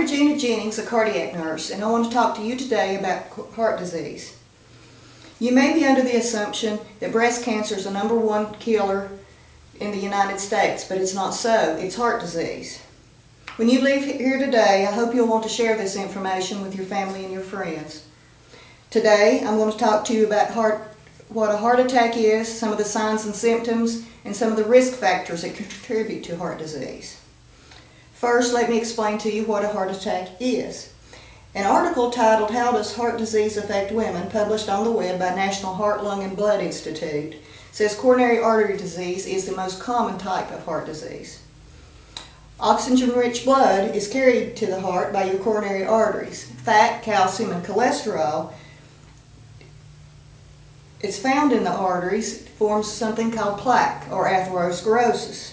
Regina Jennings, a cardiac nurse, and I want to talk to you today about heart disease. You may be under the assumption that breast cancer is the #1 killer in the United States, but it's not so. It's heart disease. When you leave here today, I hope you'll want to share this information with your family and your friends. Today, I'm going to talk to you about what a heart attack is, some of the signs and symptoms, and some of the risk factors that contribute to heart disease. First, let me explain to you what a heart attack is. An article titled "How Does Heart Disease Affect Women?" published on the web by National Heart, Lung, and Blood Institute says coronary artery disease is the most common type of heart disease. Oxygen-rich blood is carried to the heart by your coronary arteries. Fat, calcium, and cholesterol, it's found in the arteries, forms something called plaque or atherosclerosis.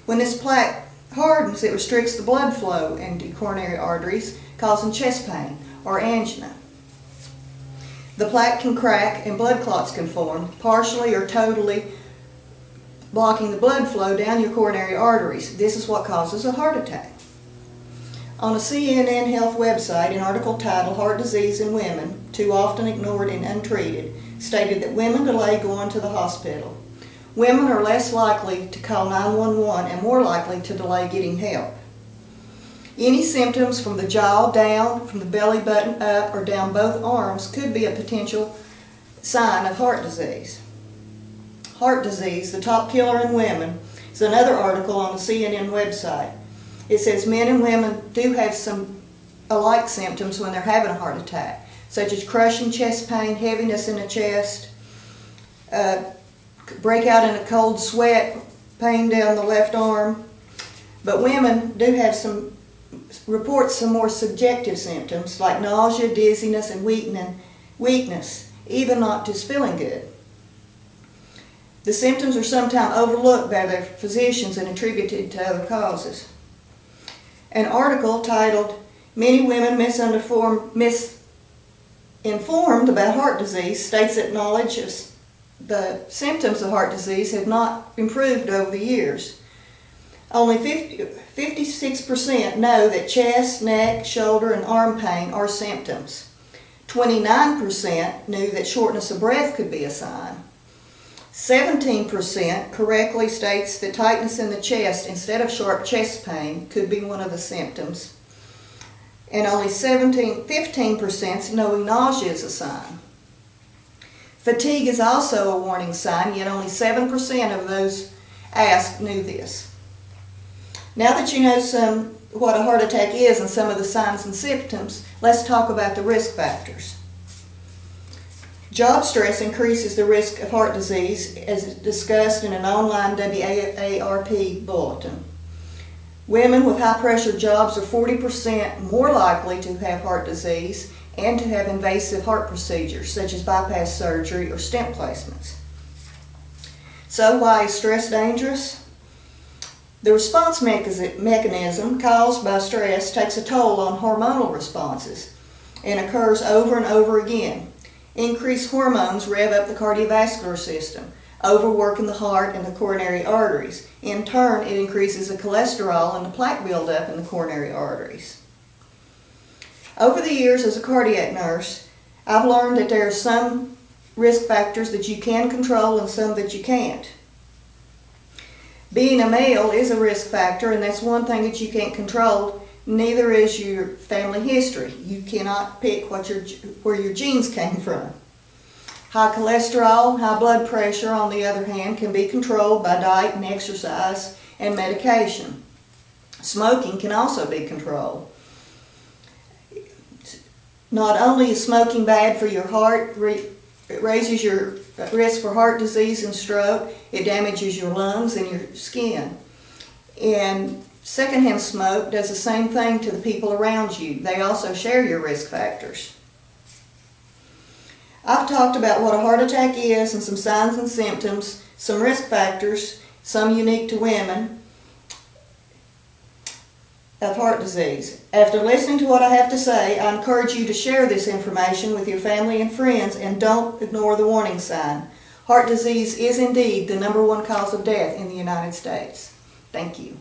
When this plaque hardens, it restricts the blood flow into coronary arteries, causing chest pain or angina. The plaque can crack and blood clots can form, partially or totally blocking the blood flow down your coronary arteries. This is what causes a heart attack. On a CNN Health website, an article titled "Heart Disease in Women, Too Often Ignored and Untreated" stated that women delay going to the hospital. Women are less likely to call 911 and more likely to delay getting help. Any symptoms from the jaw down, from the belly button up, or down both arms could be a potential sign of heart disease. Heart disease, the top killer in women, is another article on the CNN website. It says men and women do have some alike symptoms when they're having a heart attack, such as crushing chest pain, heaviness in the chest, break out in a cold sweat, pain down the left arm. But women do have report some more subjective symptoms like nausea, dizziness, and weakness, even not just feeling good. The symptoms are sometimes overlooked by their physicians and attributed to other causes. An article titled "Many Women Misinformed About Heart Disease" states that knowledge of the symptoms of heart disease have not improved over the years. Only 56% know that chest, neck, shoulder, and arm pain are symptoms. 29% knew that shortness of breath could be a sign. 17% correctly states that tightness in the chest instead of sharp chest pain could be one of the symptoms. And only 15% knowing nausea is a sign. Fatigue is also a warning sign, yet only 7% of those asked knew this. Now that you know what a heart attack is and some of the signs and symptoms, let's talk about the risk factors. Job stress increases the risk of heart disease, as discussed in an online WARP bulletin. Women with high-pressure jobs are 40% more likely to have heart disease and to have invasive heart procedures, such as bypass surgery or stent placements. So why is stress dangerous? The response mechanism caused by stress takes a toll on hormonal responses and occurs over and over again. Increased hormones rev up the cardiovascular system, overworking the heart and the coronary arteries. In turn, it increases the cholesterol and the plaque buildup in the coronary arteries. Over the years as a cardiac nurse, I've learned that there are some risk factors that you can control and some that you can't. Being a male is a risk factor, and that's one thing that you can't control. Neither is your family history. You cannot pick where your genes came from. High cholesterol, high blood pressure, on the other hand, can be controlled by diet and exercise and medication. Smoking can also be controlled. Not only is smoking bad for your heart, it raises your risk for heart disease and stroke, it damages your lungs and your skin. And secondhand smoke does the same thing to the people around you. They also share your risk factors. I've talked about what a heart attack is and some signs and symptoms, some risk factors, some unique to women, of heart disease. After listening to what I have to say, I encourage you to share this information with your family and friends, and don't ignore the warning sign. Heart disease is indeed the #1 cause of death in the United States. Thank you.